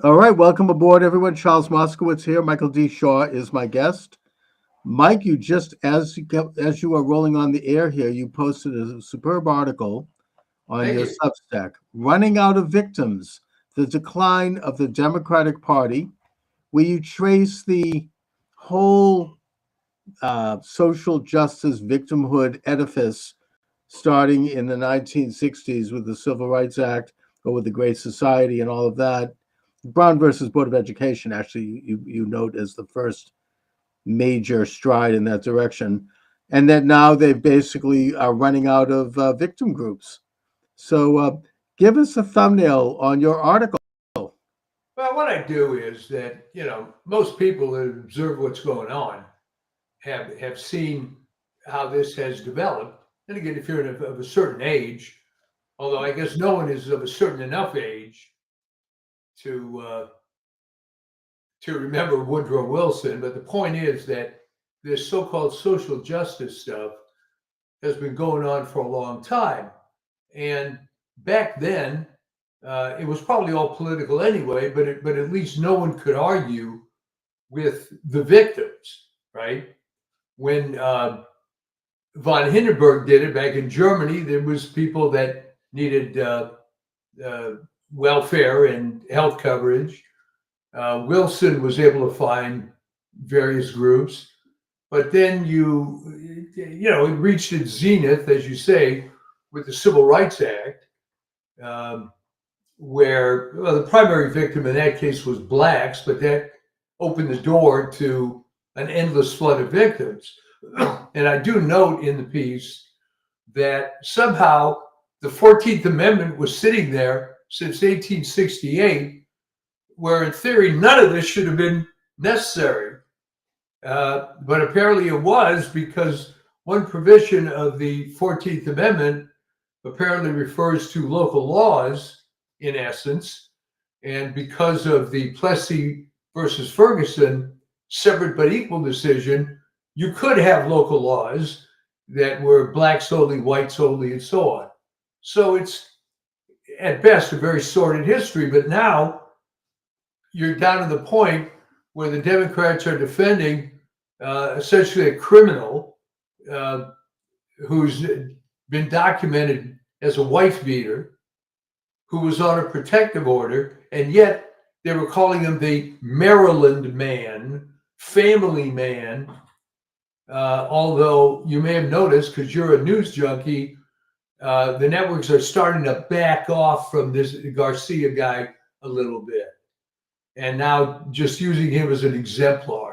All right, welcome aboard, everyone. Charles Moscowitz here. Michael D. Shaw is my guest. Mike, you just as you are rolling on the air here, you posted a superb article on Thank your you. Substack, "Running Out of Victims: The Decline of the Democratic Party," where you trace the whole social justice victimhood edifice starting in the 1960s with the Civil Rights Act or with the Great Society and all of that. Brown versus Board of Education, actually, you note as the first major stride in that direction. And that now they basically are running out of victim groups. So give us a thumbnail on your article. Well, what I do is that most people that observe what's going on have seen how this has developed. And again, if you're of a certain age, although I guess no one is of a certain enough age to remember Woodrow Wilson, but the point is that this so-called social justice stuff has been going on for a long time. And back then, it was probably all political anyway, but at least no one could argue with the victims, right? When von Hindenburg did it back in Germany, there was people that needed uh, welfare and health coverage. Wilson was able to find various groups, but then it reached its zenith, as you say, with the Civil Rights Act, um, where the primary victim in that case was blacks, but that opened the door to an endless flood of victims. And I do note in the piece that somehow the 14th Amendment was sitting there since 1868, where in theory none of this should have been necessary. But apparently it was, because one provision of the 14th Amendment apparently refers to local laws in essence. And because of the Plessy versus Ferguson separate but equal decision, you could have local laws that were blacks only, whites only, and so on. So it's at best a very sordid history. But now you're down to the point where the Democrats are defending essentially a criminal uh, who's been documented as a wife beater, who was on a protective order, and yet they were calling him the Maryland man, family man. Although you may have noticed, because you're a news junkie, the networks are starting to back off from this Garcia guy a little bit, and now just using him as an exemplar.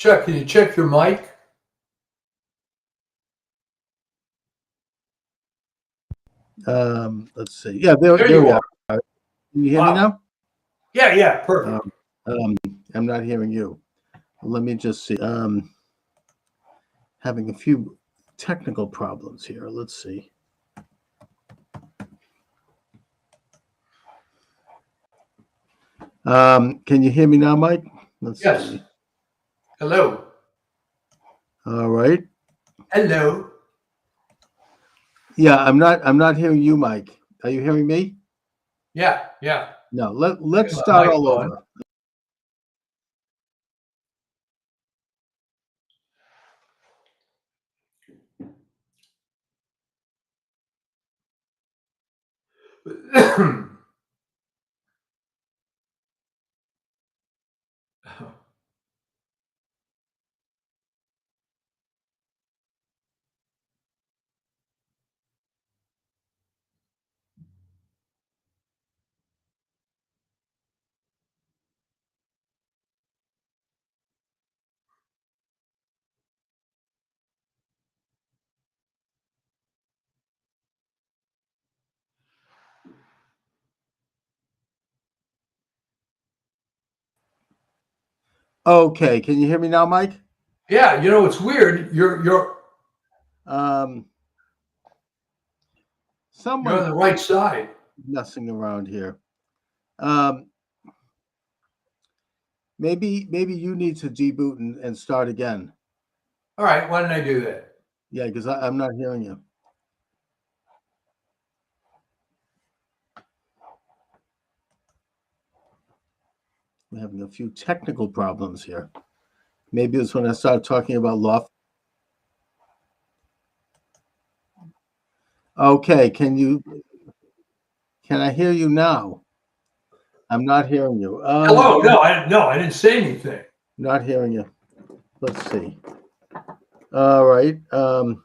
Chuck, can you check your mic? Let's see. Yeah, there, There there you we are. are. Can you hear me Wow. now? Yeah, perfect. Um, I'm not hearing you. Let me just see. Having a few technical problems here. Let's see. Can you hear me now, Mike? Let's Yes. see. Hello. All right. Hello. Yeah, I'm not hearing you, Mike. Are you hearing me? Yeah. No. Let's Got my start mic all on. over. Okay, can you hear me now, Mike? Yeah, you know it's weird. Um, You're on someone's the right side. messing around here. Um, maybe you need to deboot and start again. All right, why didn't I do that? Yeah, because I'm not hearing you. We're having a few technical problems here. Maybe it's when I start talking about law. Okay, can I hear you now? I'm not hearing you. Hello? No, I didn't say anything. Not hearing you. Let's see. All right. Oh.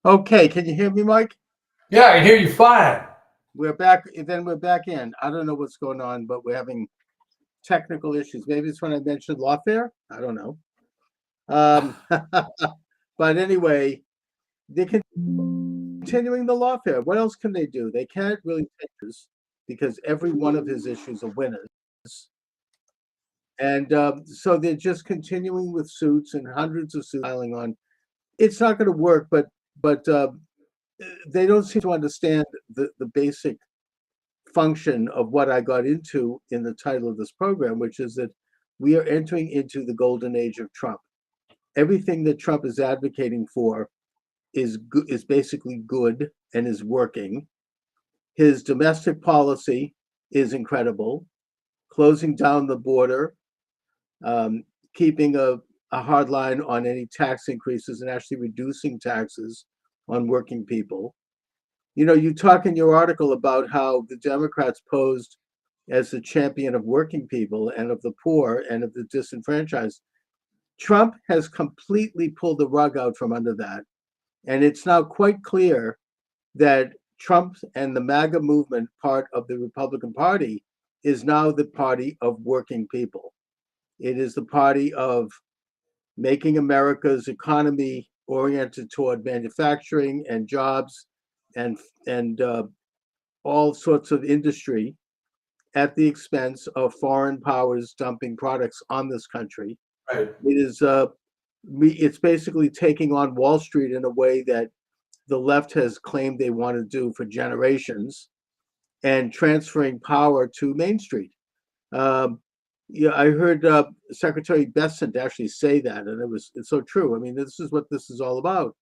Okay, can you hear me, Mike? Yeah, I hear you fine. We're back. Then we're back in. I don't know what's going on, but we're having technical issues. Maybe it's when I mentioned lawfare. I don't know. But anyway, they're continuing the lawfare. What else can they do? They can't really take this because every one of his issues are winners. And so they're just continuing with suits and hundreds of suits piling on. It's not going to work, but they don't seem to understand the basic function of what I got into in the title of this program, which is that we are entering into the golden age of Trump. Everything that Trump is advocating for is basically good and is working. His domestic policy is incredible, closing down the border, um, keeping a hard line on any tax increases and actually reducing taxes on working people. You know, you talk in your article about how the Democrats posed as the champion of working people and of the poor and of the disenfranchised. Trump has completely pulled the rug out from under that. And it's now quite clear that Trump and the MAGA movement part of the Republican Party is now the party of working people. It is the party of making America's economy oriented toward manufacturing and jobs and all sorts of industry at the expense of foreign powers dumping products on this country. Right. It is it's basically taking on Wall Street in a way that the left has claimed they want to do for generations, and transferring power to Main Street. Um, yeah, I heard Secretary Bessent actually say that, and it's so true. I mean, this is what this is all about: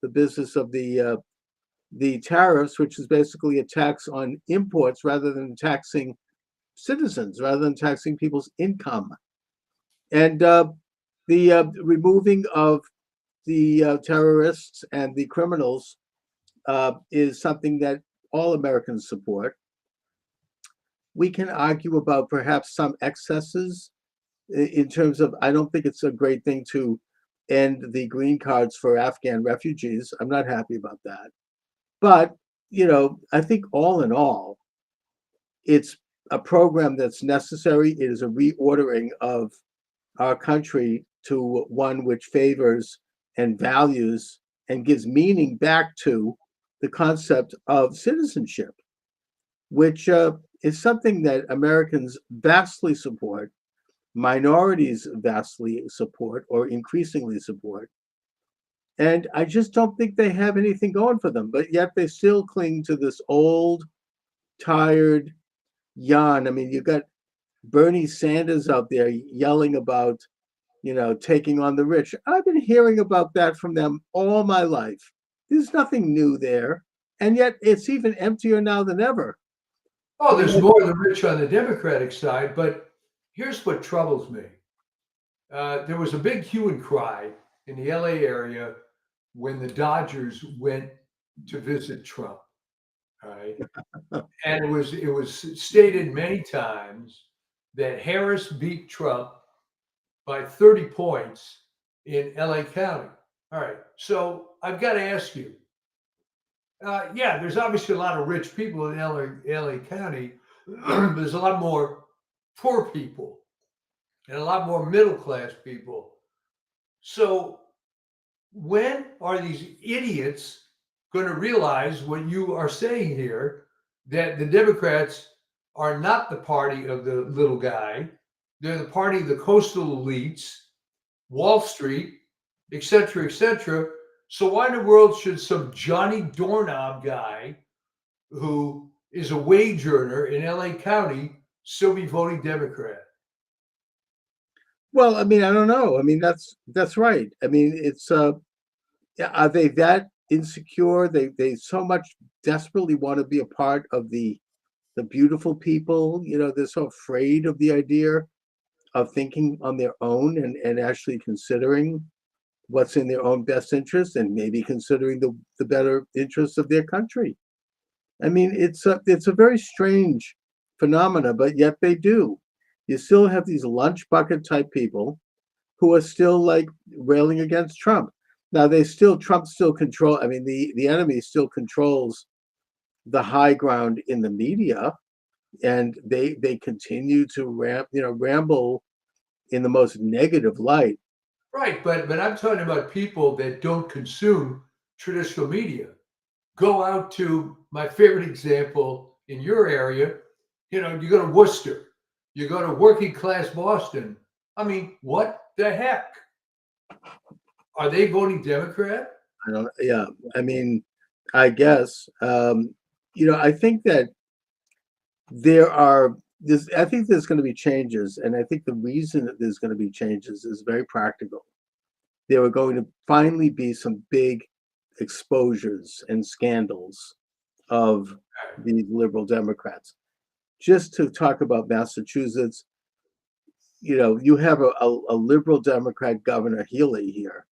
the business of the tariffs, which is basically a tax on imports rather than taxing citizens, rather than taxing people's income, and the removing of the terrorists and the criminals is something that all Americans support. We can argue about perhaps some excesses in terms of, I don't think it's a great thing to end the green cards for Afghan refugees. I'm not happy about that. But, I think all in all, it's a program that's necessary. It is a reordering of our country to one which favors and values and gives meaning back to the concept of citizenship, which is something that Americans vastly support, minorities vastly support, or increasingly support. And I just don't think they have anything going for them, but yet they still cling to this old, tired yarn. I mean, you've got Bernie Sanders out there yelling about, taking on the rich. I've been hearing about that from them all my life. There's nothing new there. And yet it's even emptier now than ever. Oh, there's more of the rich on the Democratic side, but here's what troubles me. There was a big hue and cry in the LA area when the Dodgers went to visit Trump. All right. And it was stated many times that Harris beat Trump by 30 points in LA County. All right. So I've got to ask you, yeah, there's obviously a lot of rich people in LA County, but there's a lot more poor people and a lot more middle class people. So when are these idiots going to realize what you are saying here, that the Democrats are not the party of the little guy? They're the party of the coastal elites, Wall Street, et cetera, et cetera. So why in the world should some Johnny Doorknob guy who is a wage earner in LA County still be voting Democrat? Well, I mean, I don't know. I mean, that's right. I mean, it's are they that insecure? They so much desperately want to be a part of the beautiful people. They're so afraid of the idea of thinking on their own and actually considering what's in their own best interest and maybe considering the better interests of their country. I mean, it's a very strange phenomena, but yet they do. You still have these lunch bucket type people who are still like railing against Trump. Now Trump still control. I mean, the enemy still controls the high ground in the media, and they continue to ramble in the most negative light. Right, but I'm talking about people that don't consume traditional media. Go out to my favorite example in your area. You go to Worcester, you go to working class Boston. I mean, what the heck? Are they voting Democrat? I don't. Yeah, I mean, I guess. I think that there are. I think there's going to be changes, and I think the reason that there's going to be changes is very practical. There are going to finally be some big exposures and scandals of these liberal Democrats. Just to talk about Massachusetts, you have a liberal Democrat governor, Healy, here,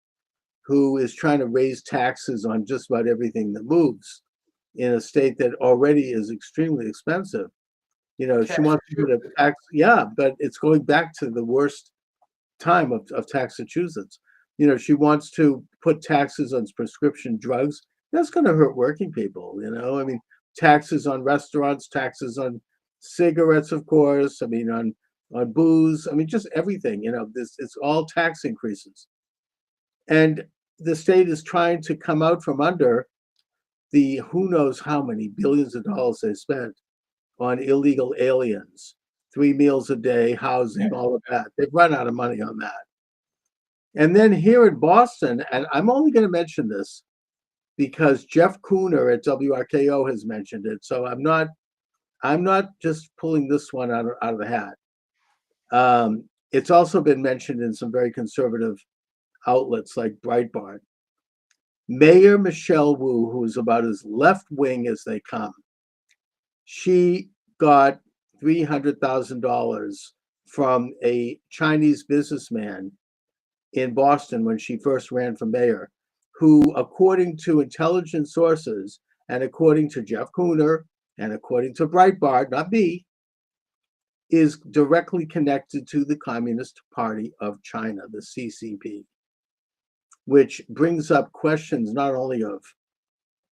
who is trying to raise taxes on just about everything that moves in a state that already is extremely expensive. She wants to put a tax, yeah, but it's going back to the worst time of Massachusetts. She wants to put taxes on prescription drugs. That's going to hurt working people. I mean, taxes on restaurants, taxes on cigarettes, of course. I mean, on booze. I mean, just everything. This it's all tax increases, and the state is trying to come out from under the who knows how many billions of dollars they spent on illegal aliens, 3 meals a day, housing, all of that. They've run out of money on that. And then here in Boston, and I'm only going to mention this because Jeff Cooner at WRKO has mentioned it. So I'm not just pulling this one out of the hat. It's also been mentioned in some very conservative outlets like Breitbart. Mayor Michelle Wu, who's about as left wing as they come, she got $300,000 from a Chinese businessman in Boston when she first ran for mayor, who, according to intelligence sources and according to Jeff Cooner and according to Breitbart, not me, is directly connected to the Communist Party of China, the CCP, which brings up questions not only of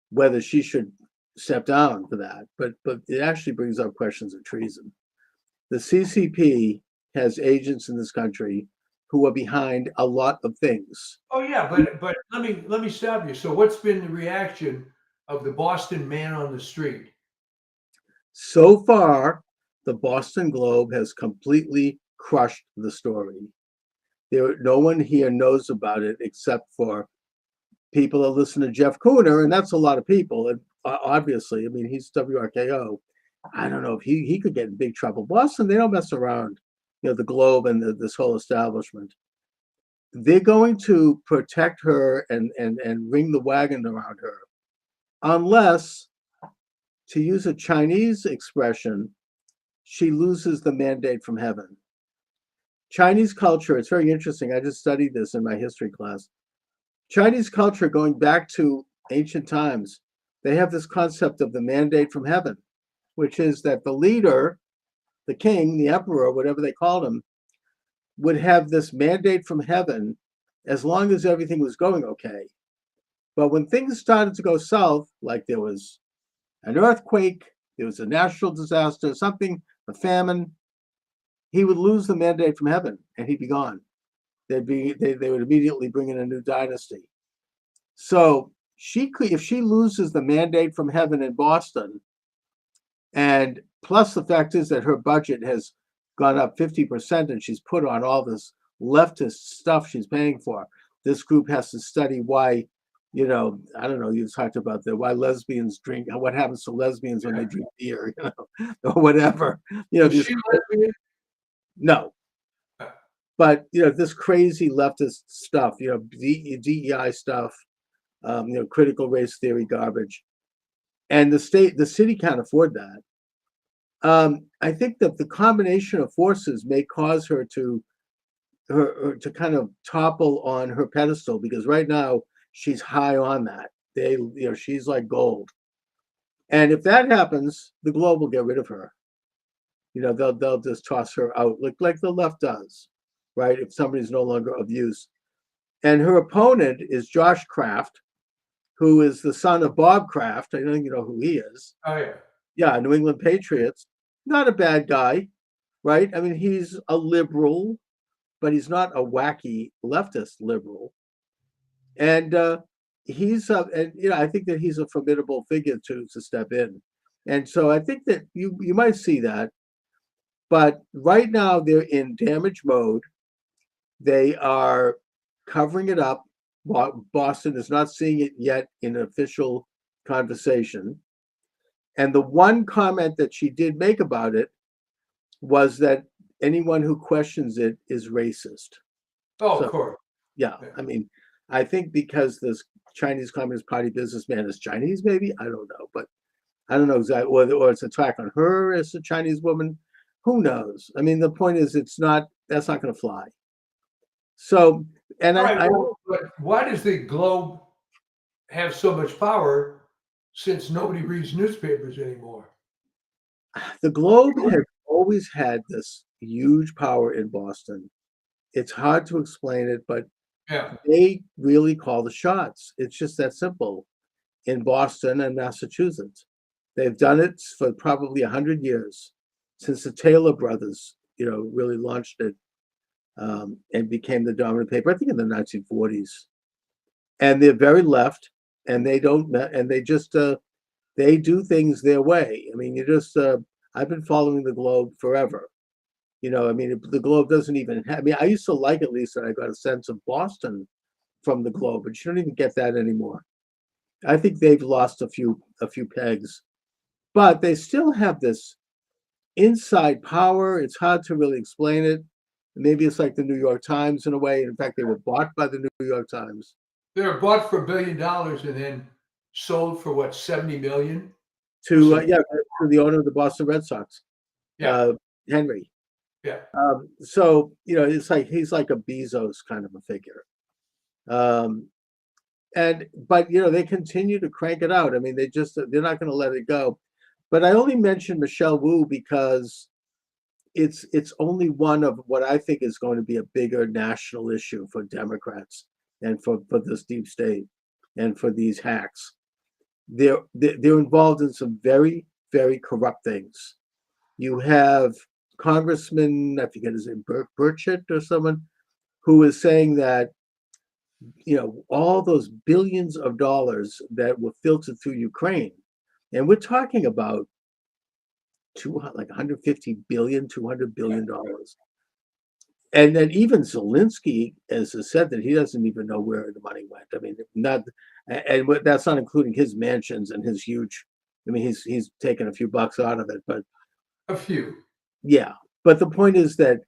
whether she should step down for that, but it actually brings up questions of treason. The CCP has agents in this country who are behind a lot of things. Oh yeah, but let me stop you. So what's been the reaction of the Boston man on the street? So far, the Boston Globe has completely crushed the story. No one here knows about it except for people that listen to Jeff Cooner, and that's a lot of people. And obviously, I mean, he's WRKO. I don't know if he could get in big trouble. Boston, they don't mess around. The Globe and this whole establishment. They're going to protect her and ring the wagon around her, unless, to use a Chinese expression, she loses the mandate from heaven. Chinese culture, it's very interesting. I just studied this in my history class. Chinese culture, going back to ancient times, they have this concept of the mandate from heaven, which is that the leader, the king, the emperor, whatever they called him, would have this mandate from heaven as long as everything was going okay. But when things started to go south, like there was an earthquake, there was a natural disaster, something, a famine, he would lose the mandate from heaven and he'd be gone. They would immediately bring in a new dynasty. So if she loses the mandate from heaven in Boston, and plus the fact is that her budget has gone up 50% and she's put on all this leftist stuff she's paying for. This group has to study why, I don't know, you talked about why lesbians drink, what happens to lesbians when they drink beer, or whatever. Is she lesbian? No. But, this crazy leftist stuff, DEI stuff, critical race theory garbage. And the city can't afford that. I think that the combination of forces may cause her to kind of topple on her pedestal, because right now she's high on that. She's like gold. And if that happens, the Globe will get rid of her. They'll just toss her out like the left does, right? If somebody's no longer of use. And her opponent is Josh Kraft, who is the son of Bob Kraft. I know you know who he is. Oh yeah. Yeah, New England Patriots. Not a bad guy, right? I mean, he's a liberal, but he's not a wacky leftist liberal. And I think that he's a formidable figure to step in. And so I think that you might see that. But right now they're in damage mode. They are covering it up. Boston is not seeing it yet in official conversation. And the one comment that she did make about it was that anyone who questions it is racist. Oh, of course. Yeah. I mean, I think because this Chinese Communist Party businessman is Chinese, maybe, I don't know, but I don't know exactly, or it's an attack on her as a Chinese woman. Who knows? I mean, the point is, that's not going to fly. So, and but why does the Globe have so much power, since nobody reads newspapers anymore? The Globe has always had this huge power in Boston. It's hard to explain it, but yeah, they really call the shots. It's just that simple. in Boston and Massachusetts. They've done it for probably 100 years, since the Taylor brothers, really launched it and became the dominant paper, I think in the 1940s. And they're very left, and they don't, and they just, they do things their way. I mean, I've been following the Globe forever. I mean, the Globe doesn't even have, I mean, I used to like, at least, that I got a sense of Boston from the Globe, but you don't even get that anymore. I think they've lost a few pegs, but they still have this inside power. It's hard to really explain it. Maybe it's like the New York Times in a way. In fact, they were bought by the New York Times. They were bought for $1 billion and then sold for what, 70 million? To the owner of the Boston Red Sox, Henry. Yeah. So it's like he's like a Bezos kind of a figure. But they continue to crank it out. I mean, they're not going to let it go. But I only mentioned Michelle Wu because it's only one of what I think is going to be a bigger national issue for Democrats and for this deep state and for these hacks. They're involved in some very, very corrupt things. You have Congressman, I forget his name, Burchett or someone, who is saying that all those billions of dollars that were filtered through Ukraine, and we're talking about like 150 billion, $200 billion. And then even Zelensky has said that he doesn't even know where the money went. I mean, that's not including his mansions and his huge. I mean, he's taken a few bucks out of it, but a few. Yeah, but the point is that,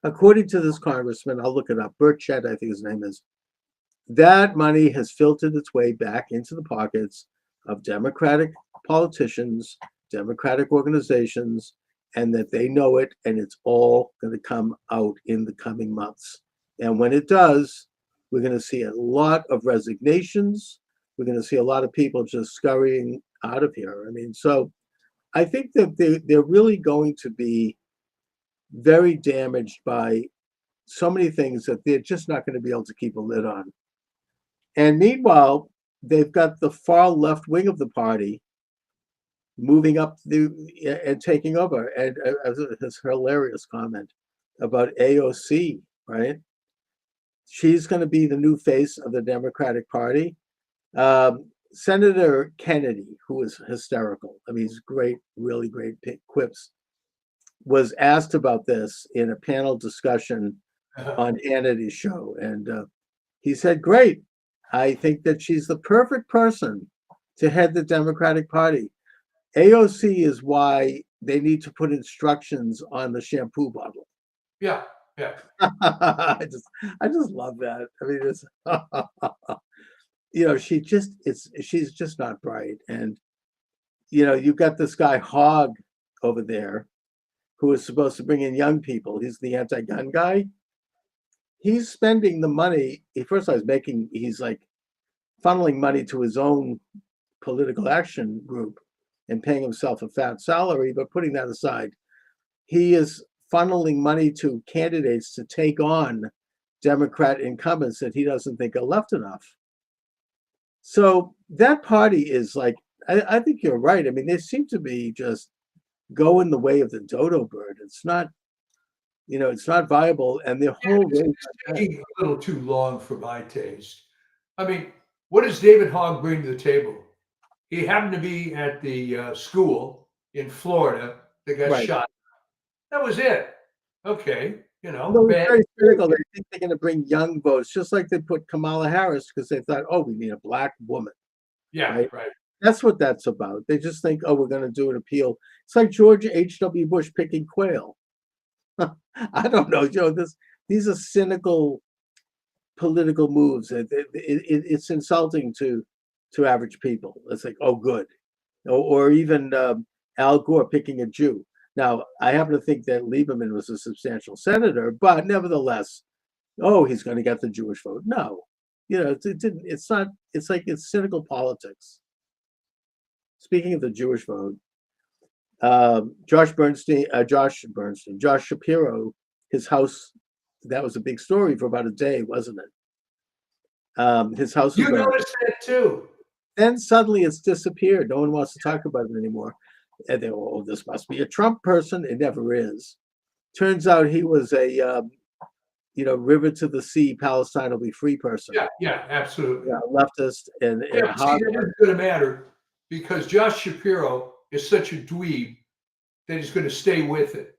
according to this congressman, I'll look it up, Burchett, I think his name is, that money has filtered its way back into the pockets of Democratic politicians, Democratic organizations, and that they know it, and it's all going to come out in the coming months. And when it does, we're going to see a lot of resignations. We're going to see a lot of people just scurrying out of here. I mean, so I think that they're really going to be very damaged by so many things that they're just not going to be able to keep a lid on. And meanwhile, they've got the far left wing of the party moving up and taking over. And his hilarious comment about AOC, right? She's going to be the new face of the Democratic Party. Senator Kennedy, who is hysterical, I mean, he's great, really great quips, was asked about this in a panel discussion on Hannity's show. And he said, great, I think that she's the perfect person to head the Democratic Party. AOC is why they need to put instructions on the shampoo bottle. Yeah. I just love that. I mean, it's she's just not bright. And you've got this guy Hogg over there who is supposed to bring in young people. He's the anti-gun guy. He's spending the money. He's like funneling money to his own political action group and paying himself a fat salary. But putting that aside, he is funneling money to candidates to take on Democrat incumbents that he doesn't think are left enough. So that party is like, I think you're right. I mean, they seem to be just going the way of the dodo bird. It's not, it's not viable. And their whole race is taking a little too long for my taste. I mean, what does David Hogg bring to the table? He happened to be at the school in Florida that got shot. That was it. Okay, very critical. They think they're going to bring young votes, just like they put Kamala Harris because they thought, oh, we need a black woman. Yeah, right. That's what that's about. They just think, oh, we're going to do an appeal. It's like George H.W. Bush picking Quayle. I don't know, these are cynical political moves. It's insulting to average people. It's like, oh, good. Or even Al Gore picking a Jew. Now, I happen to think that Lieberman was a substantial senator, but nevertheless, oh, he's going to get the Jewish vote. No, it's not. It's like it's cynical politics. Speaking of the Jewish vote, Josh Shapiro, his house, that was a big story for about a day, wasn't it? His house. You noticed that too. then suddenly it's disappeared. No one wants to talk about it anymore. And they, oh, this must be a Trump person. It never is. Turns out he was a river to the sea, Palestine will be free person. Yeah, absolutely. Yeah, leftist and Yeah, see, that isn't going to matter because Josh Shapiro is such a dweeb that he's going to stay with it.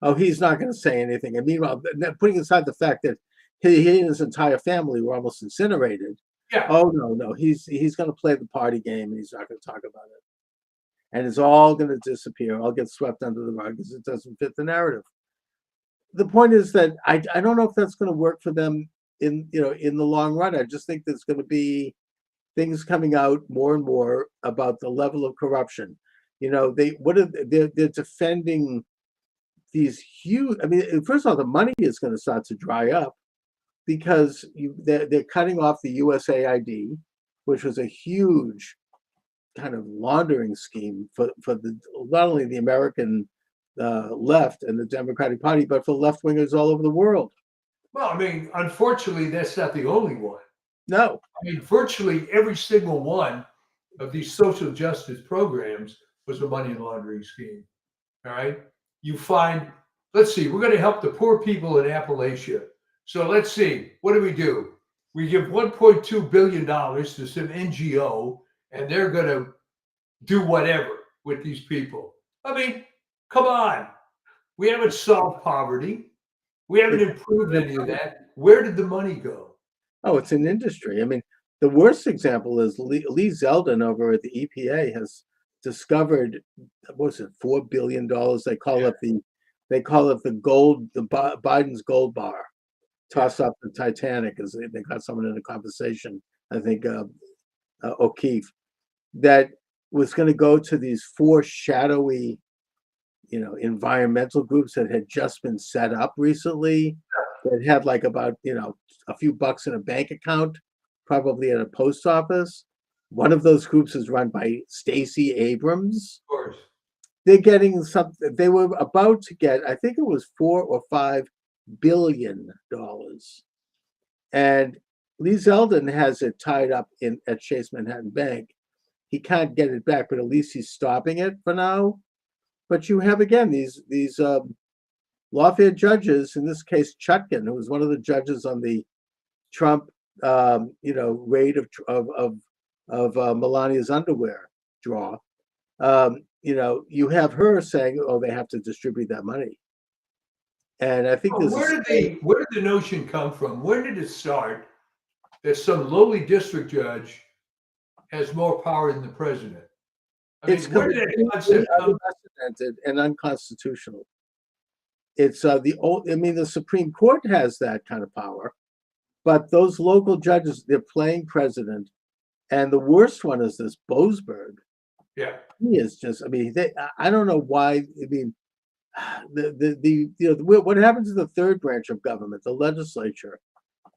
Oh, he's not going to say anything. And meanwhile, putting aside the fact that he and his entire family were almost incinerated. Yeah. Oh no, he's going to play the party game, and he's not going to talk about it. And it's all going to disappear. All get swept under the rug because it doesn't fit the narrative. The point is that I don't know if that's going to work for them in the long run. I just think there's going to be things coming out more and more about the level of corruption. They're defending these huge. I mean, first of all, the money is going to start to dry up because they're cutting off the USAID, which was a huge kind of laundering scheme for not only the American left and the Democratic Party, but for left wingers all over the world. Well, I mean, unfortunately, that's not the only one. No, I mean, virtually every single one of these social justice programs was a money laundering scheme. All right. You find, let's see, we're going to help the poor people in Appalachia. So let's see, what do? We give $1.2 billion to some NGO, and they're going to do whatever with these people. I mean, come on. We haven't solved poverty. We haven't improved any of that. Where did the money go? Oh, it's an industry. I mean, the worst example is Lee Zeldin over at the EPA has discovered, what was it, $4 billion? They call it the gold, Biden's gold bar. Toss up the Titanic, as they got someone in a conversation, I think O'Keefe, that was going to go to these 4 shadowy, environmental groups that had just been set up recently, that had like about, a few bucks in a bank account, probably at a post office. One of those groups is run by Stacey Abrams. Of course. They're getting something. They were about to get, I think it was $4 or $5 billion, and Lee Zeldin has it tied up at Chase Manhattan Bank. He can't get it back, but at least he's stopping it for now. But you have again these lawfare judges. In this case, Chutkan, who was one of the judges on the Trump, raid of Melania's underwear draw. You have her saying, "Oh, they have to distribute that money." And I think where did the notion come from? Where did it start that some lowly district judge has more power than the president? I mean, where did that concept come? Unprecedented and unconstitutional. It's the Supreme Court has that kind of power, but those local judges, they're playing president. And the worst one is this Boasberg. Yeah, he is just. I mean, I don't know why. I mean, what happens to the third branch of government, the legislature?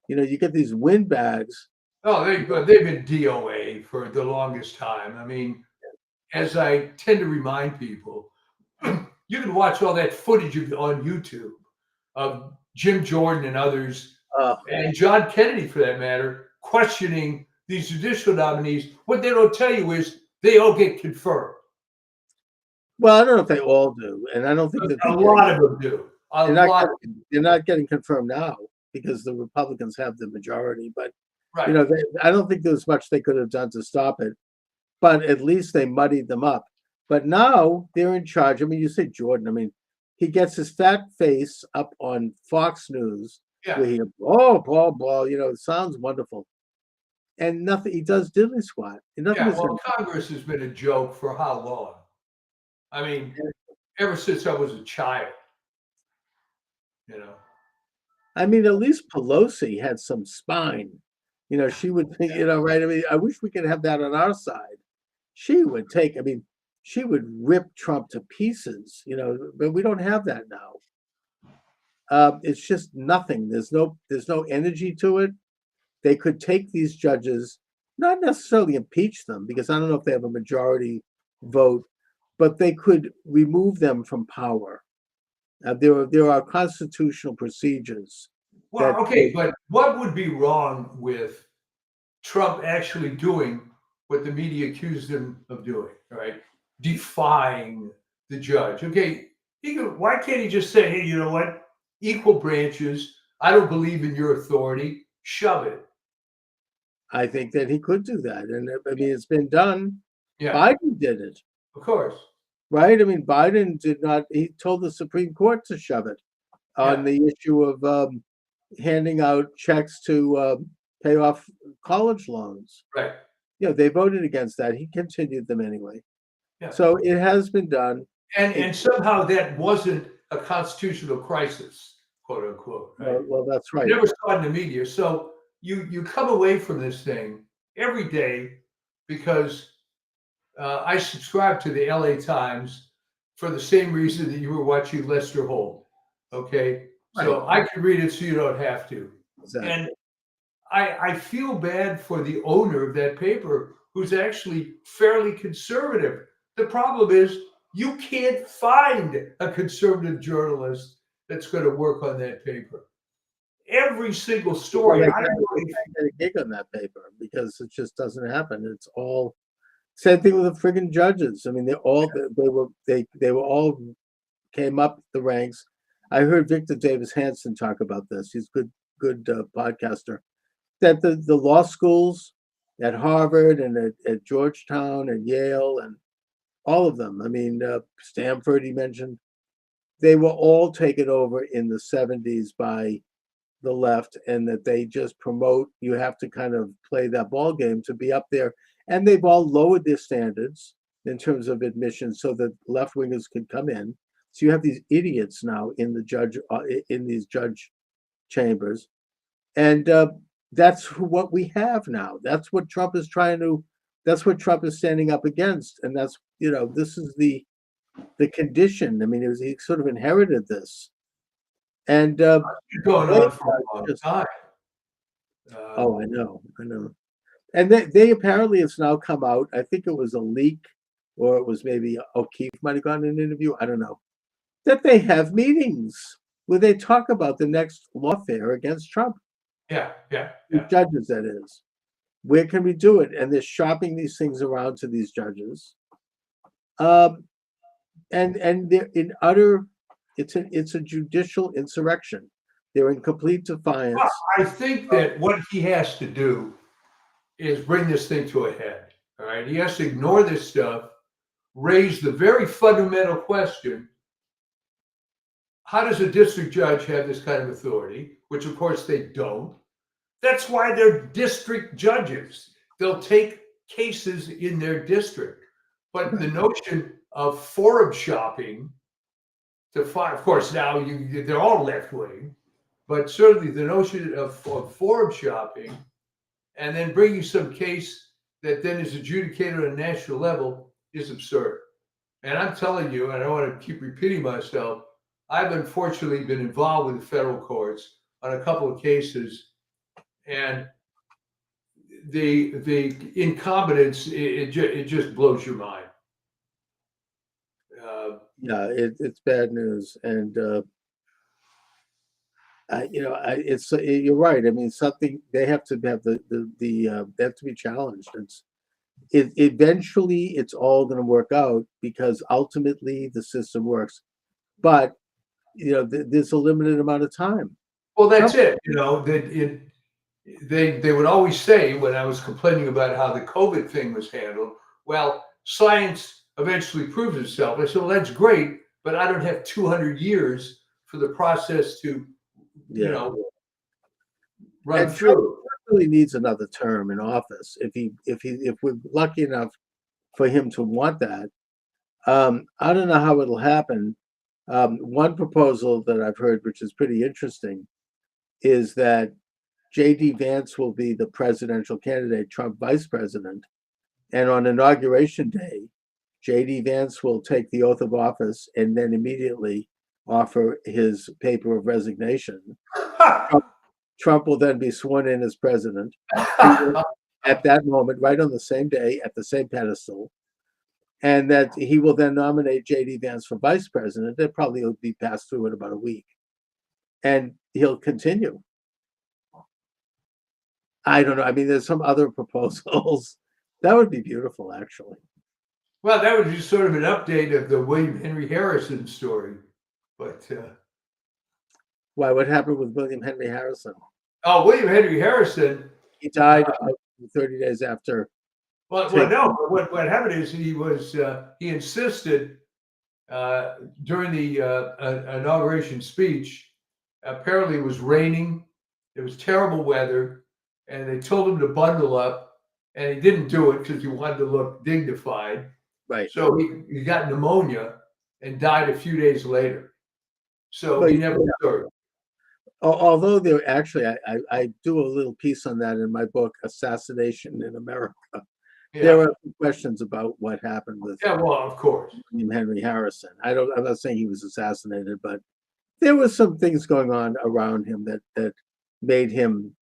You get these windbags. Oh, they've been DOA for the longest time. I mean, as I tend to remind people, you can watch all that footage on YouTube of Jim Jordan and others, and John Kennedy, for that matter, questioning these judicial nominees. What they don't tell you is they all get confirmed. Well, I don't know if they all do, and I don't think that a lot of them do. They're not getting confirmed now because the Republicans have the majority. But right. I don't think there's much they could have done to stop it. But at least they muddied them up. But now they're in charge. I mean, you say Jordan. I mean, he gets his fat face up on Fox News. Yeah. Where he blah blah blah. It sounds wonderful, and nothing. He does diddly squat. Congress has been a joke for how long? I mean, ever since I was a child. I mean, at least Pelosi had some spine. She would, right? I mean, I wish we could have that on our side. She would she would rip Trump to pieces, but we don't have that now. It's just nothing. There's no energy to it. They could take these judges, not necessarily impeach them, because I don't know if they have a majority vote, but they could remove them from power. There are constitutional procedures. Well, but what would be wrong with Trump actually doing what the media accused him of doing, right? Defying the judge. Okay, why can't he just say, hey, you know what? Equal branches. I don't believe in your authority. Shove it. I think that he could do that. And I mean, it's been done. Yeah, Biden did it, of course. right? I mean, Biden did not, he told the Supreme Court to shove it on Yeah, the issue of handing out checks to pay off college loans. right. They voted against that. He continued them anyway. Yeah. So it has been done. And somehow that wasn't a constitutional crisis, quote unquote, right? Well, that's You right. never saw it in the media. So you come away from this thing every day because I subscribe to the LA Times for the same reason that you were watching Lester Holt. Okay. So Right. I can read it so you don't have to. Exactly. And I feel bad for the owner of that paper who's actually fairly conservative. The problem is you can't find a conservative journalist that's going to work on that paper. Every single story. Well, I don't know if get a gig on that paper because it just doesn't happen. It's all same thing with the friggin' judges. I mean, they were all came up the ranks. I heard Victor Davis Hanson talk about this. He's good podcaster. That the law schools at Harvard and at Georgetown and Yale and all of them. I mean, Stanford. He mentioned they were all taken over in the 70s by the left, and that they just promote. You have to kind of play that ball game to be up there, and they've all lowered their standards in terms of admission so that left wingers can come in. So you have these idiots now in these judge chambers, and that's what we have now. That's what Trump is trying to. That's what Trump is standing up against, and that's this is the condition. I mean, he sort of inherited this, and it's going on for a long time. Oh, I know. And they apparently it's now come out. I think it was a leak, or it was maybe O'Keefe might have gotten an interview. I don't know. That they have meetings where they talk about the next lawfare against Trump. Yeah. The judges, that is. Where can we do it? And they're shopping these things around to these judges. And they're in utter. It's a judicial insurrection. They're in complete defiance. Well, I think that what he has to do is bring this thing to a head. All right. He has to ignore this stuff, raise the very fundamental question: how does a district judge have this kind of authority? Which, of course, they don't. That's why they're district judges. They'll take cases in their district. But the notion of forum shopping to find, of course, now they're all left wing, but certainly the notion of forum shopping and then bringing some case that then is adjudicated on a national level is absurd. And I'm telling you, and I don't want to keep repeating myself, I've unfortunately been involved with the federal courts on a couple of cases, and the incompetence, it just blows your mind. Yeah, it's bad news, and you're right. I mean, something they have to have they have to be challenged. Eventually it's all going to work out because ultimately the system works, but there's a limited amount of time. Well, that's it. They would always say when I was complaining about how the COVID thing was handled, well, science eventually proves itself. I said, well, that's great, but I don't have 200 years for the process to, run And through. Trump really needs another term in office if we're lucky enough for him to want that. I don't know how it'll happen. One proposal that I've heard, which is pretty interesting, is that J.D. Vance will be the presidential candidate, Trump vice president, and on Inauguration Day, J.D. Vance will take the oath of office and then immediately offer his paper of resignation. Trump will then be sworn in as president at that moment, right on the same day, at the same pedestal, and that he will then nominate J.D. Vance for vice president. That probably will be passed through in about a week, and he'll continue. I don't know. I mean, there's some other proposals That would be beautiful, actually. Well, that was just sort of an update of the William Henry Harrison story. But Why? What happened with William Henry Harrison? William Henry Harrison. He died about 30 days after Well, taking. no. What happened is he insisted during the inauguration speech. Apparently, it was raining. It was terrible weather, and they told him to bundle up, and he didn't do it because he wanted to look dignified. Right. So he got pneumonia and died a few days later. So But he never served. although there actually, I do a little piece on that in my book, Assassination in America. There Yeah. are questions about what happened with Yeah. Well, of course. William Henry Harrison. I'm not saying he was assassinated, but there was some things going on around him that made him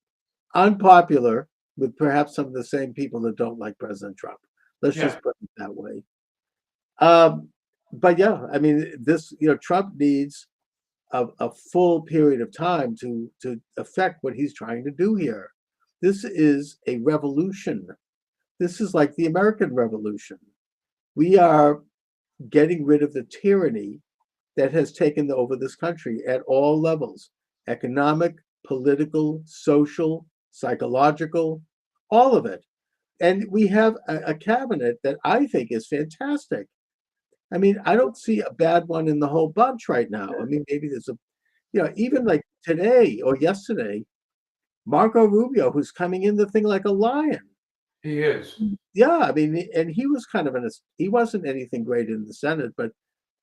unpopular with perhaps some of the same people that don't like President Trump. Let's Yeah. just put it that way. But yeah, I mean, Trump needs a full period of time to affect what he's trying to do here. This is a revolution. This is like the American Revolution. We are getting rid of the tyranny that has taken over this country at all levels: economic, political, social, psychological, all of it. And we have a cabinet that I think is fantastic. I mean, I don't see a bad one in the whole bunch right now. I mean, maybe there's even like today or yesterday, Marco Rubio, who's coming in the thing like a lion. He is. Yeah, I mean, and he was kind of he wasn't anything great in the Senate, but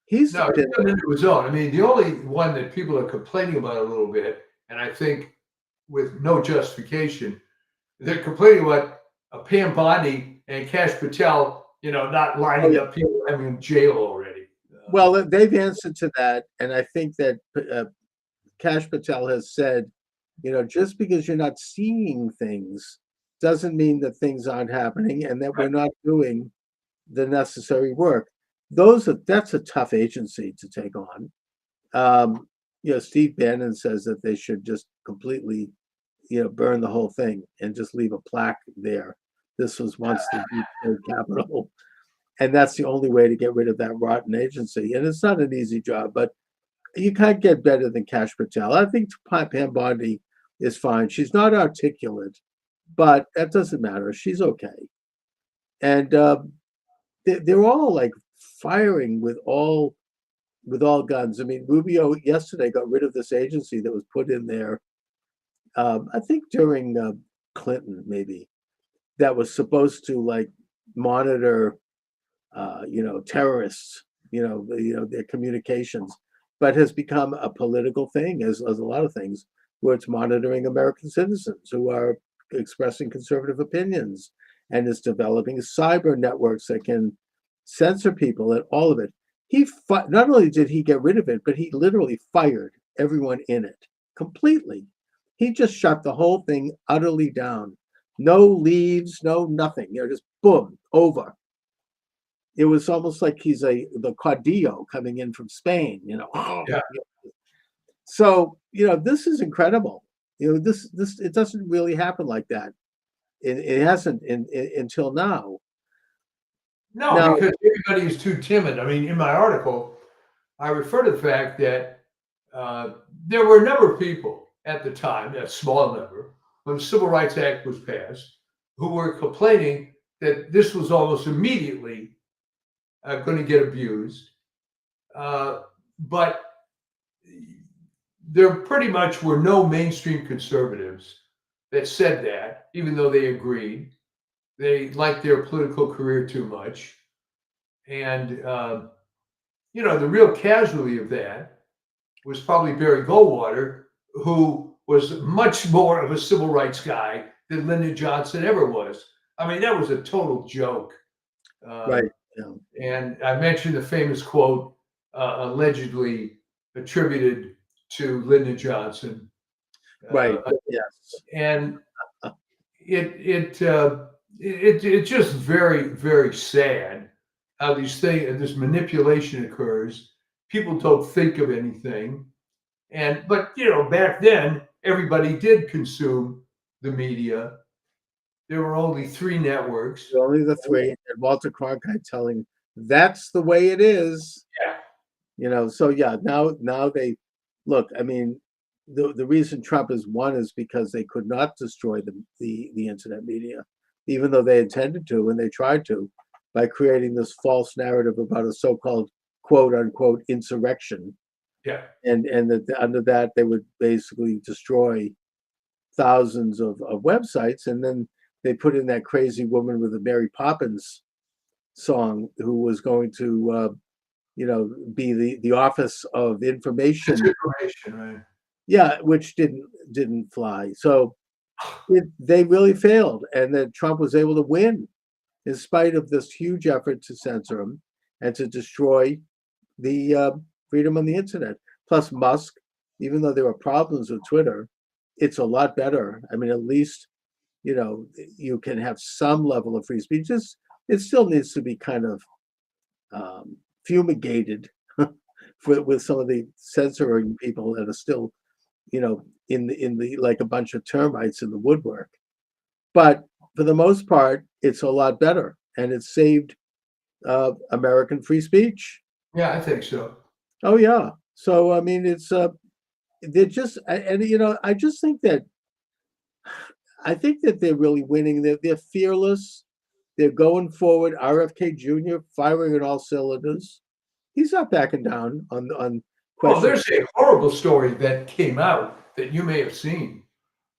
he's No, he's come into his own. I mean, the only one that people are complaining about a little bit, and I think with no justification, they're complaining about Pam Bondi and Kash Patel, not lining up people having in jail already. Well, they've answered to that, and I think that Kash Patel has said, just because you're not seeing things doesn't mean that things aren't happening and that we're not doing the necessary work. That's a tough agency to take on. Steve Bannon says that they should just completely, burn the whole thing and just leave a plaque there. This was once the deep state capital. And that's the only way to get rid of that rotten agency. And it's not an easy job, but you can't get better than Kash Patel. I think Pam Bondi is fine. She's not articulate, but that doesn't matter. She's okay. And they're all like firing with all guns. I mean, Rubio yesterday got rid of this agency that was put in there, I think during Clinton, maybe, that was supposed to like monitor terrorists, their communications, but has become a political thing, as a lot of things, where it's monitoring American citizens who are expressing conservative opinions, and is developing cyber networks that can censor people and all of it. Not only did he get rid of it, but he literally fired everyone in it completely. He just shut the whole thing utterly down. No leaves, no nothing. Just boom, over. It was almost like he's the Caudillo coming in from Spain, Yeah. So, this is incredible. This it doesn't really happen like that. It hasn't until now. No, because everybody is too timid. I mean, in my article, I refer to the fact that there were a number of people at the time, a small number, when the Civil Rights Act was passed, who were complaining that this was almost immediately going to get abused. But there pretty much were no mainstream conservatives that said that, even though they agreed. They liked their political career too much. And, the real casualty of that was probably Barry Goldwater, who was much more of a civil rights guy than Lyndon Johnson ever was. I mean, that was a total joke. Right. Yeah. And I mentioned the famous quote allegedly attributed to Lyndon Johnson. Right. Yes. And it's just very, very sad how this manipulation occurs. People don't think of anything. But back then everybody did consume the media. there were only 3 networks. Only the three, and Walter Cronkite telling that's the way it is. Yeah. So yeah, now they look. I mean, the reason Trump has won is because they could not destroy the internet media, even though they intended to and they tried to, by creating this false narrative about a so-called quote unquote insurrection, Yeah. and that under that they would basically destroy thousands of websites, and then they put in that crazy woman with the Mary Poppins song who was going to be the Office of Information. Disinformation, right? Yeah, which didn't fly. So they really failed, and then Trump was able to win in spite of this huge effort to censor him and to destroy the freedom on the internet. Plus, Musk, even though there were problems with Twitter, it's a lot better. I mean, at least you can have some level of free speech. It still needs to be kind of fumigated with some of the censoring people that are still, in the like a bunch of termites in the woodwork. But for the most part, it's a lot better, and it saved American free speech. Yeah, I think so. Oh yeah. So I mean, it's they're just, and I think that they're really winning. They're fearless. They're going forward. RFK Jr. firing on all cylinders. He's not backing down on Well, questions. there's a horrible story that came out that you may have seen.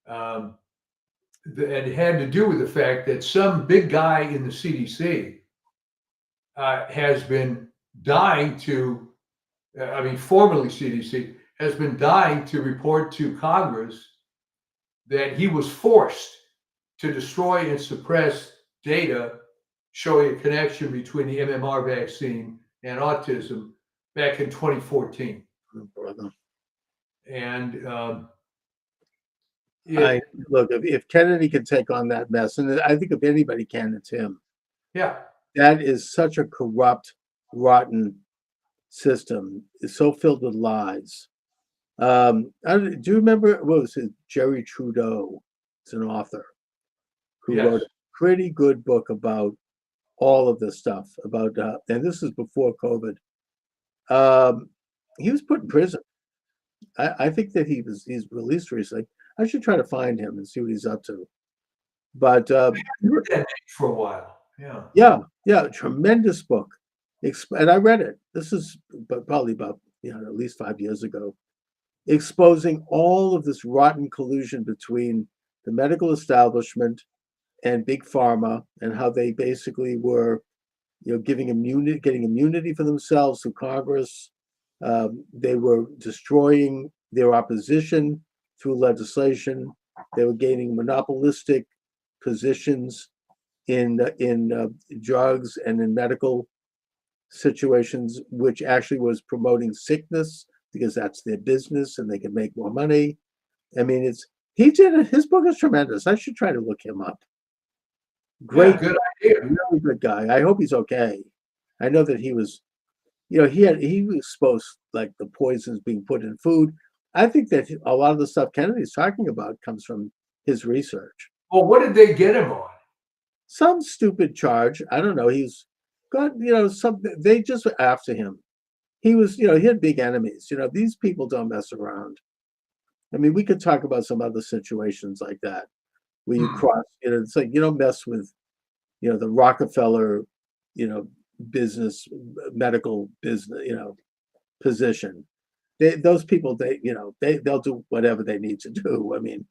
That had to do with the fact that some big guy in the CDC has been dying to, formerly CDC, has been dying to report to Congress that he was forced to destroy and suppress data showing a connection between the MMR vaccine and autism back in 2014. Oh, brother. And Look, if Kennedy can take on that mess, and I think if anybody can, it's him. yeah, That is such a corrupt, rotten system. It's so filled with lies. Do you remember what was it? Jerry Trudeau is an author who wrote a pretty good book about all of this stuff. About and this is before COVID. He was put in prison. I think that he's released recently. I should try to find him and see what he's up to. But for a while. yeah, tremendous book. And I read it. This is probably about at least 5 years ago, exposing all of this rotten collusion between the medical establishment and big pharma, and how they basically were, getting immunity for themselves through Congress. They were destroying their opposition through legislation. They were gaining monopolistic positions in drugs and in medical situations, which actually was promoting sickness because that's their business and they can make more money. I mean, his book is tremendous. I should try to look him up. Great, good idea. really good guy. I hope he's okay. I know that he was, he was exposed, like the poisons being put in food. I think that a lot of the stuff Kennedy's talking about comes from his research. Well, what did they get him on? Some stupid charge. I don't know. He's got, they just were after him. He was, he had big enemies. These people don't mess around. I mean, we could talk about some other situations like that where you cross, it's like you don't mess with, the Rockefeller, business, medical business, position. Those people, they'll do whatever they need to do. I mean,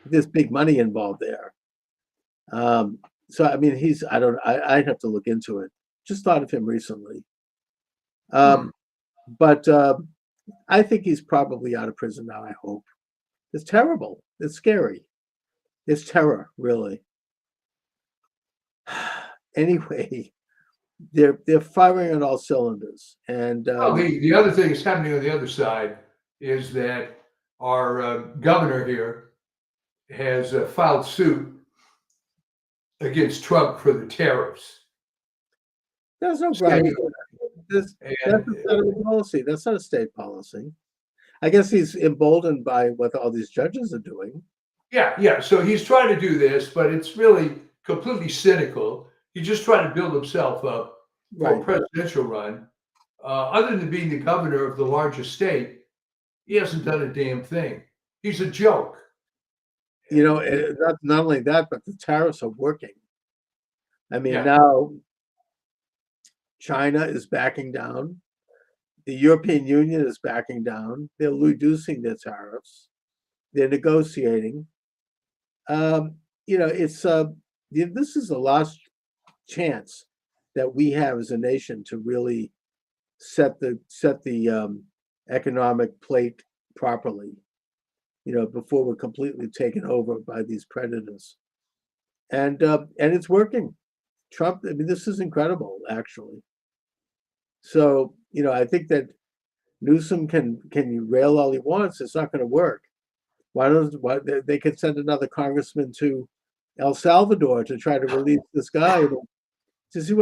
there's big money involved there. So I mean, I'd have to look into it. Just thought of him recently. But I think he's probably out of prison now, I hope. It's terrible. It's scary. It's terror, really. Anyway, they're firing on all cylinders. And the other thing that's happening on the other side is that our governor here has filed suit against Trump for the tariffs. There's no ground. That's a federal policy. That's not a state policy. I guess he's emboldened by what all these judges are doing. Yeah. So he's trying to do this, but it's really completely cynical. He's just trying to build himself up for a Right. presidential run. Other than being the governor of the largest state, he hasn't done a damn thing. He's a joke. Not only that, but the tariffs are working. I mean, Yeah. now China is backing down. The European Union is backing down. They're reducing their tariffs. They're negotiating. Um, it's this is the last chance that we have as a nation to really set the economic plate properly. Before we're completely taken over by these predators, and it's working. Trump. I mean, this is incredible, actually. So I think that Newsom can rail all he wants. It's not going to work. Why they could send another congressman to El Salvador to try to release this guy to see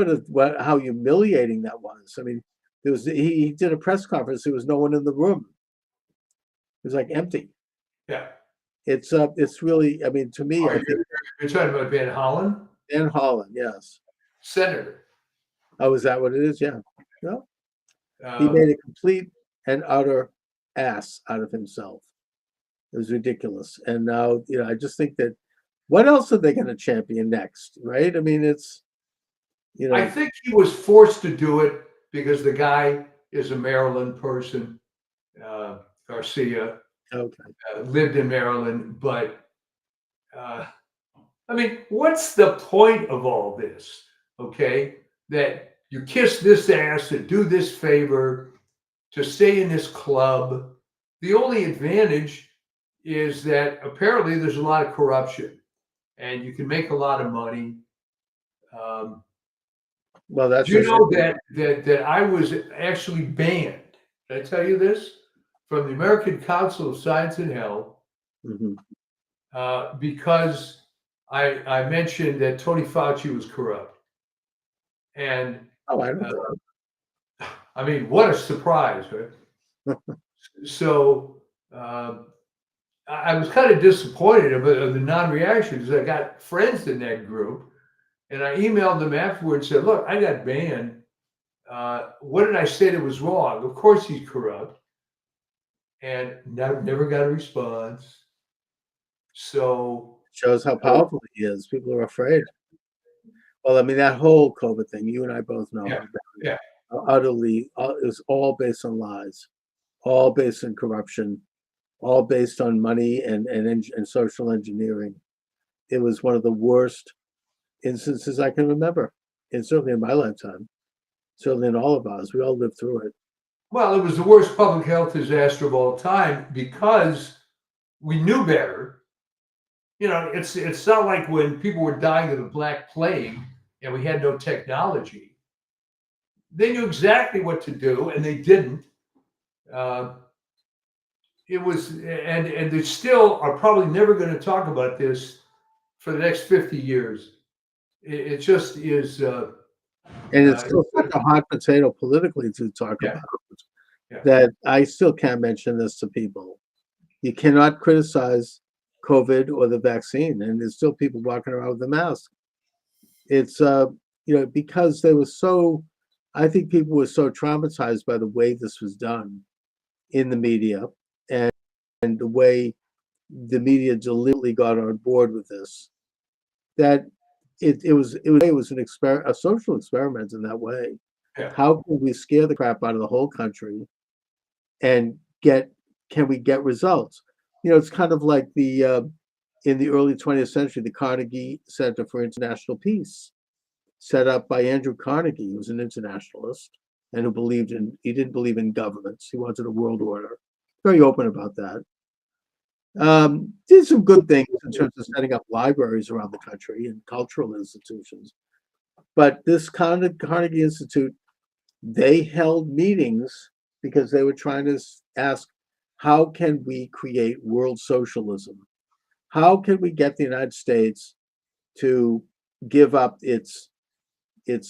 how humiliating that was. I mean, he did a press conference. There was no one in the room. It was like empty. Yeah. It's really. I mean, to me, Oh, I think you're talking about Van Hollen, Dan Holland. Yes. senator. Oh, is that what it is? Yeah. Well, he Um, made a complete and utter ass out of himself. It was ridiculous. And now, I just think that what else are they going to champion next, right? I mean, it's, I think he was forced to do it because the guy is a Maryland person, Garcia, okay. lived in Maryland. But uh, I mean, what's the point of all this? Okay, that you kiss this ass to do this favor to stay in this club. The only advantage is that apparently there's a lot of corruption and you can make a lot of money. Um, Well, that's do you just know that I was actually banned? Did I tell you this? From the American Council of Science and Health mhm. because I mentioned that Tony Fauci was corrupt. And Oh, I don't uh, know. I mean, what a surprise, right? So I was kind of disappointed of the non-reaction because I got friends in that group, and I emailed them afterwards and said, "Look, I got banned. What did I say that was wrong? Of course he's corrupt," and never got a response. So Shows how powerful he is. People are afraid. Well, I mean, that whole COVID thing, you and I both know yeah, yeah, how utterly, it was all based on lies, all based on corruption, all based on money and social engineering. It was one of the worst instances I can remember, and certainly in my lifetime, certainly in all of ours. We all lived through it. well, it was the worst public health disaster of all time because we knew better. It's not like when people were dying of the Black Plague and we had no technology. They knew exactly what to do, and they didn't. Uh, it was, and they still are probably never going to talk about this for the next 50 years. It just is. And it's still such a hot potato politically to talk Yeah, about yeah. that I still can't mention this to people. You cannot criticize COVID or the vaccine, and there's still people walking around with a mask. It's because they were so. I think people were so traumatized by the way this was done in the media and the way the media deliberately got on board with this that it was a social experiment in that way. Yeah. How can we scare the crap out of the whole country and can we get results? It's kind of like in the early 20th century, the Carnegie Center for International Peace, set up by Andrew Carnegie, who was an internationalist and he didn't believe in governments. He wanted a world order. Very open about that. Did some good things in terms of setting up libraries around the country and cultural institutions. But this Carnegie Institute, they held meetings because they were trying to ask, how can we create world socialism? How can we get the United States to give up its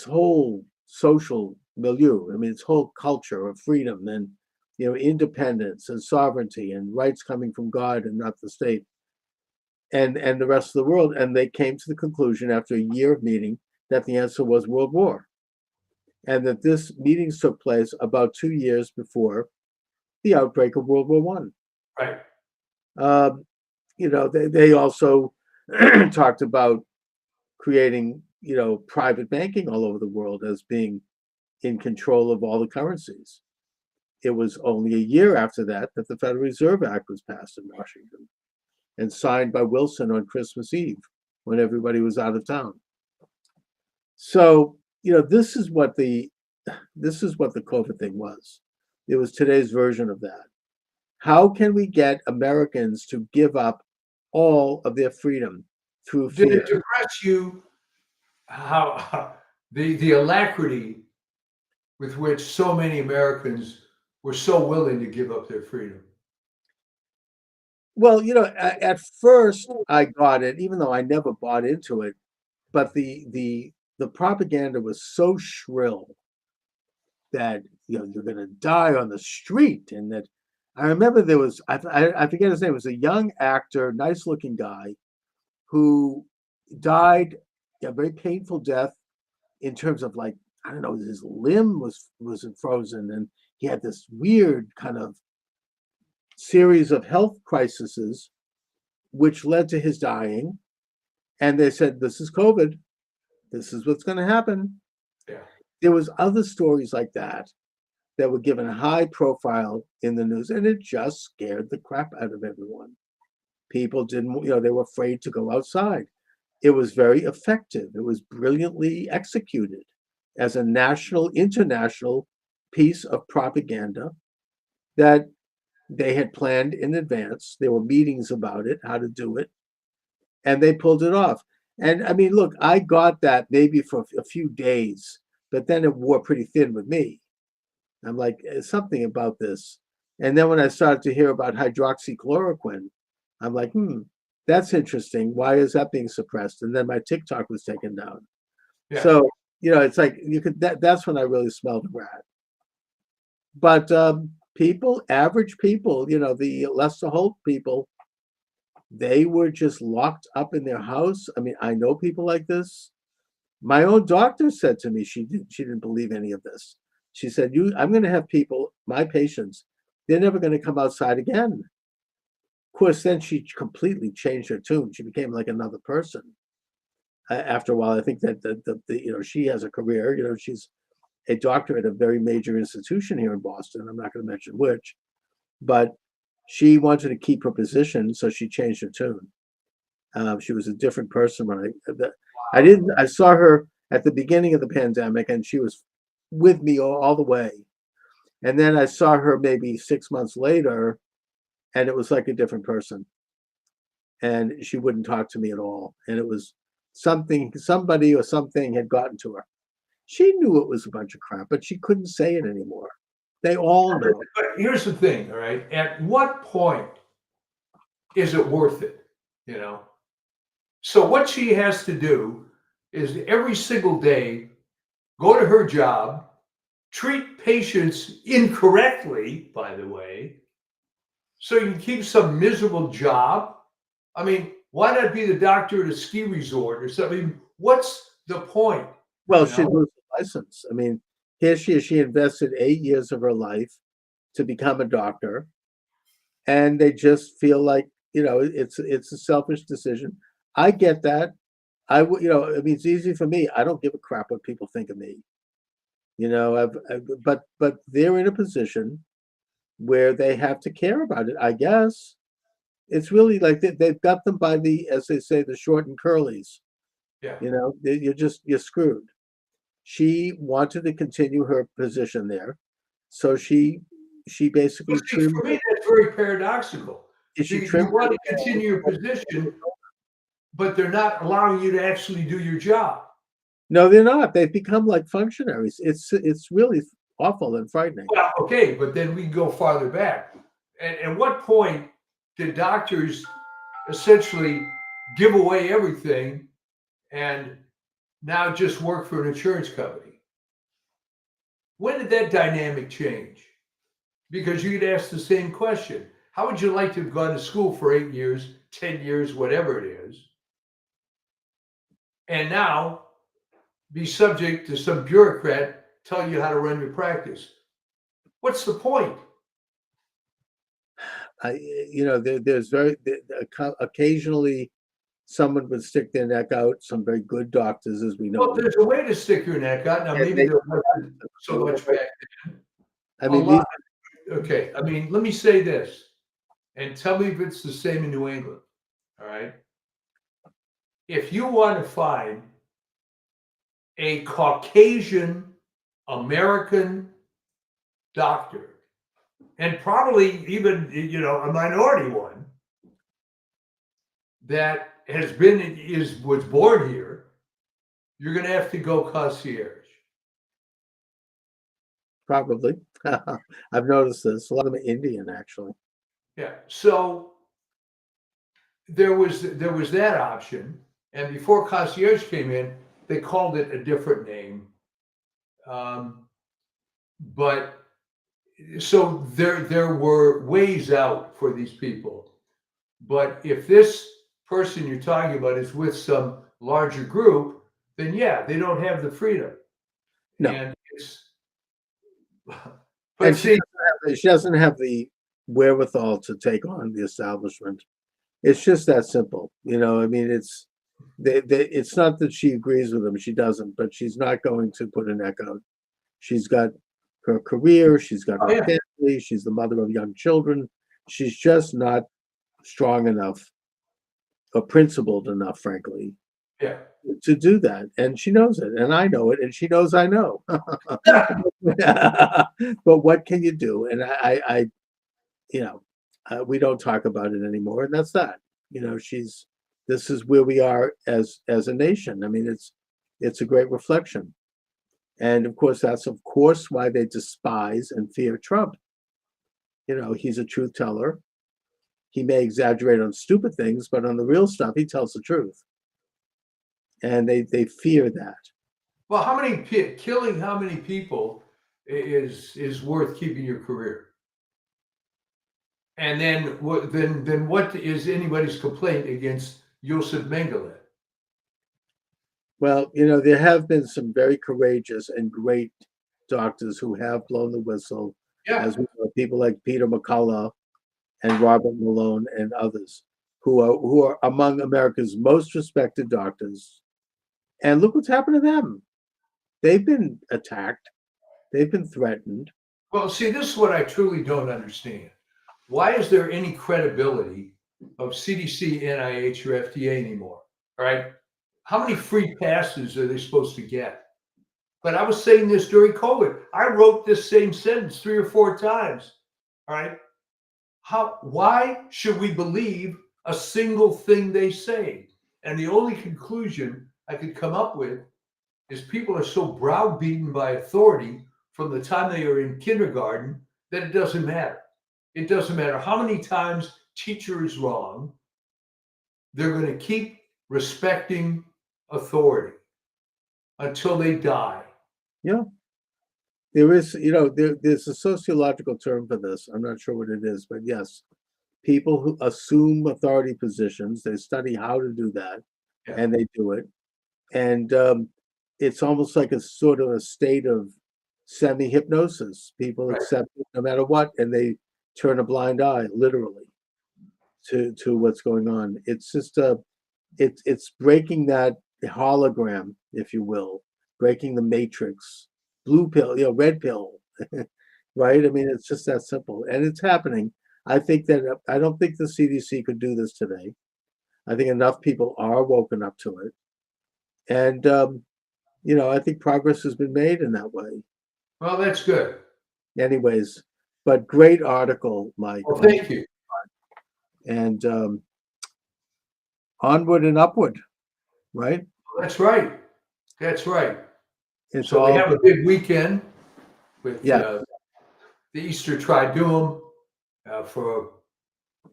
whole social milieu? I mean, its whole culture of freedom and independence and sovereignty and rights coming from God and not the state. and the rest of the world. And they came to the conclusion after a year of meeting that the answer was World War, and that this meetings took place about 2 years before the outbreak of World War One. Right. They also talked about creating, private banking all over the world as being in control of all the currencies. It was only a year after that that the Federal Reserve Act was passed in Washington and signed by Wilson on Christmas Eve when everybody was out of town. So, this is what the COVID thing was. It was today's version of that. How can we get Americans to give up all of their freedom through Did fear? it depress you how the alacrity with which so many Americans were so willing to give up their freedom? Well, at first I got it, even though I never bought into it. But the propaganda was so shrill that you're going to die on the street, and that I remember there was I forget his name. It was a young actor, nice looking guy, who died a very painful death in terms of, like, I don't know, his limb was frozen, and he had this weird kind of series of health crises, which led to his dying. And they said, "This is COVID. This is what's going to happen." Yeah. There was other stories like that were given high profile in the news, and it just scared the crap out of everyone. People didn't, they were afraid to go outside. It was very effective. It was brilliantly executed as a national, international piece of propaganda that they had planned in advance. There were meetings about it, how to do it, and they pulled it off. And I mean, look, I got that maybe for a few days, but then it wore pretty thin with me. I'm like, "There's something about this." And then when I started to hear about hydroxychloroquine, I'm like, that's interesting. Why is that being suppressed? And then my TikTok was taken down. Yeah. So, it's like that's when I really smelled a rat. But average people, the Lester Holt people, they were just locked up in their house. I mean, I know people like this. My own doctor said to me she didn't believe any of this. She said, I'm going to have people, my patients, they're never going to come outside again. Of course, then she completely changed her tune. She became like another person. After a while, I think that she has a career. She's a doctor at a very major institution here in Boston. I'm not going to mention which, but she wanted to keep her position, so she changed her tune. She was a different person when I saw her at the beginning of the pandemic, and she was with me all the way. And then I saw her maybe 6 months later, and it was like a different person. And she wouldn't talk to me at all. And it was somebody or something had gotten to her. She knew it was a bunch of crap, but she couldn't say it anymore. They all know. But here's the thing, all right? At what point is it worth it? So what she has to do is every single day go to her job, treat patients incorrectly, by the way, so you can keep some miserable job. I mean, why not be the doctor at a ski resort or something? What's the point? Well, she'd lose the license. I mean, here she invested 8 years of her life to become a doctor, and they just feel like, it's a selfish decision. I get that. I mean, it's easy for me. I don't give a crap what people think of me. But they're in a position where they have to care about it, I guess. It's really like they've got them by the, as they say, the short and curlies. Yeah. You're screwed. She wanted to continue her position there, so she basically trimmed. For me, that's very paradoxical. She You trimmed. want to continue your position, but they're not allowing you to actually do your job. No, they're not. They've become like functionaries. It's really awful and frightening. Well, okay, but then we go farther back. At what point did doctors essentially give away everything and now just work for an insurance company? When did that dynamic change? Because you could ask the same question. How would you like to have gone to school for 8 years, 10 years, whatever it is, and now be subject to some bureaucrat telling you how to run your practice? What's the point? There's occasionally someone would stick their neck out. Some very good doctors, as we Well, know. there's a way to stick your neck out. Now, And maybe there wasn't so much back then. I A mean, lot. Okay. I mean, let me say this, and tell me if it's the same in New England. All right. If you want to find a Caucasian American doctor, and probably even a minority one that was born here, you're going to have to go concierge. probably. I've noticed this. A lot of them are Indian, actually. Yeah. So there was that option, and before concierge came in, they called it a different name. But so there were ways out for these people. But if this person you're talking about is with some larger group, then yeah, they don't have the freedom. No. And it's And but see, she doesn't have the wherewithal to take on the establishment. It's just that simple. I mean, it's not that she agrees with them. She doesn't, but she's not going to put her neck out. She's got her career. She's got her yeah. family. She's the mother of young children. She's just not strong enough or principled enough, frankly, Yeah. to do that. And she knows it, and I know it, and she knows I know. But what can you do? And we don't talk about it anymore, and that's that. This is where we are as a nation. I mean, it's a great reflection. And of course, that's why they despise and fear Trump. He's a truth teller. He may exaggerate on stupid things, but on the real stuff, he tells the truth. And they fear that. Well, killing how many people is worth keeping your career? And then what is anybody's complaint against Joseph Mengele? Well, there have been some very courageous and great doctors who have blown the whistle, Yeah. as we know, people like Peter McCullough and Robert Malone and others who are among America's most respected doctors. And look what's happened to them. They've been attacked. They've been threatened. Well, see, this is what I truly don't understand. Why is there any credibility of CDC, NIH, or FDA anymore? All right. How many free passes are they supposed to get? But I was saying this during COVID. I wrote this same sentence 3 or 4 times. All right. Why should we believe a single thing they say? And the only conclusion I could come up with is people are so browbeaten by authority from the time they are in kindergarten that it doesn't matter. It doesn't matter how many times teacher is wrong. They're going to keep respecting authority until they die. Yeah. There is, there's a sociological term for this. I'm not sure what it is, but yes, people who assume authority positions, they study how to do that, and they do it. And it's almost like a sort of a state of semi-hypnosis. People accept it no matter what, and they turn a blind eye, literally, to what's going on. It's just it's breaking that hologram, if you will, breaking the matrix. Blue pill, red pill, right? I mean, it's just that simple, and it's happening. I don't think the CDC could do this today. I think enough people are woken up to it, and I think progress has been made in that way. Well, that's good. Anyways, but great article, Mike. Well, thank you. And onward and upward, right? That's right. That's right. It's So all, we have a big weekend with yeah. the Easter Triduum for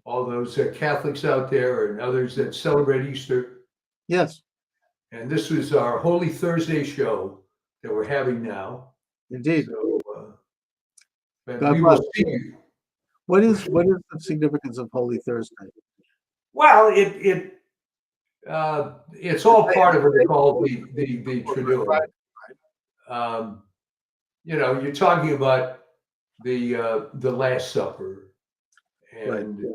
all those Catholics out there and others that celebrate Easter. Yes. And this was our Holy Thursday show that we're having now. Indeed. So, God we will bless. see you. What is the significance of Holy Thursday? Well, it's all part of what they call the Triduum. Um, you're talking about the Last Supper, and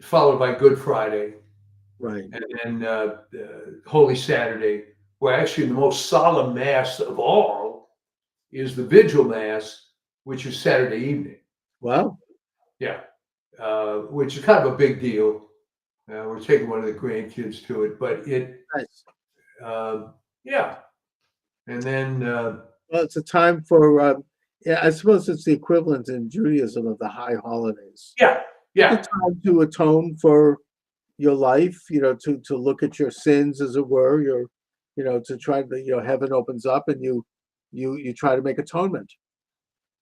followed by Good Friday, Right. and then Holy Saturday, where actually the most solemn Mass of all is the Vigil Mass, which is Saturday evening. Wow. Yeah, which is kind of a big deal. We're taking one of the grandkids to it, but Nice. yeah, and then Well, it's a time for, yeah, I suppose it's the equivalent in Judaism of the high holidays. yeah, It's a yeah, time to atone for your life, to look at your sins, as it were, to try to, heaven opens up and you try to make atonement.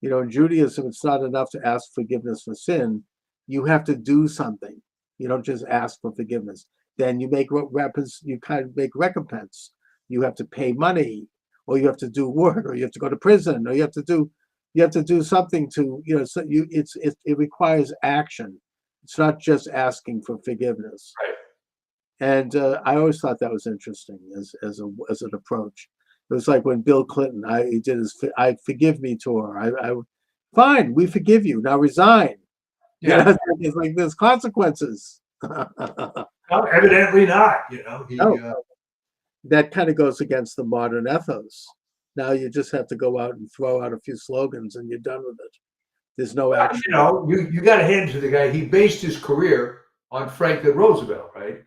In Judaism, it's not enough to ask forgiveness for sin. You have to do something. You don't just ask for forgiveness. Then you you kind of make recompense. You have to pay money, or you have to do work, or you have to go to prison, or you have to do something to, it requires action. It's not just asking for forgiveness. right. And I always thought that was interesting as an approach. It was like when Bill Clinton, he did his "I Forgive Me" tour. Fine, we forgive you. Now resign. Yeah, It's like there's consequences. well, evidently not. He No, that kind of goes against the modern ethos. Now you just have to go out and throw out a few slogans and you're done with it. There's no well, action. you got to hand it to the guy. He based his career on Franklin Roosevelt, right?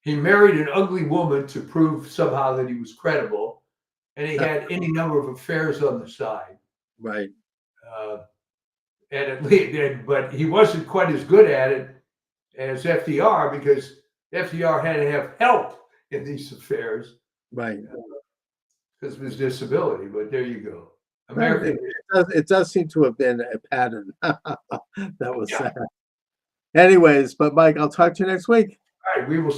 He married an ugly woman to prove somehow that he was credible, and he had any number of affairs on the side. Right. Uh, and at least, but he wasn't quite as good at it as FDR, because FDR had to have help in these affairs Right. because of his disability. But there you go. Right. American. It does seem to have been a pattern. That was Yeah. sad. Anyways, but Mike, I'll talk to you next week. All right, we will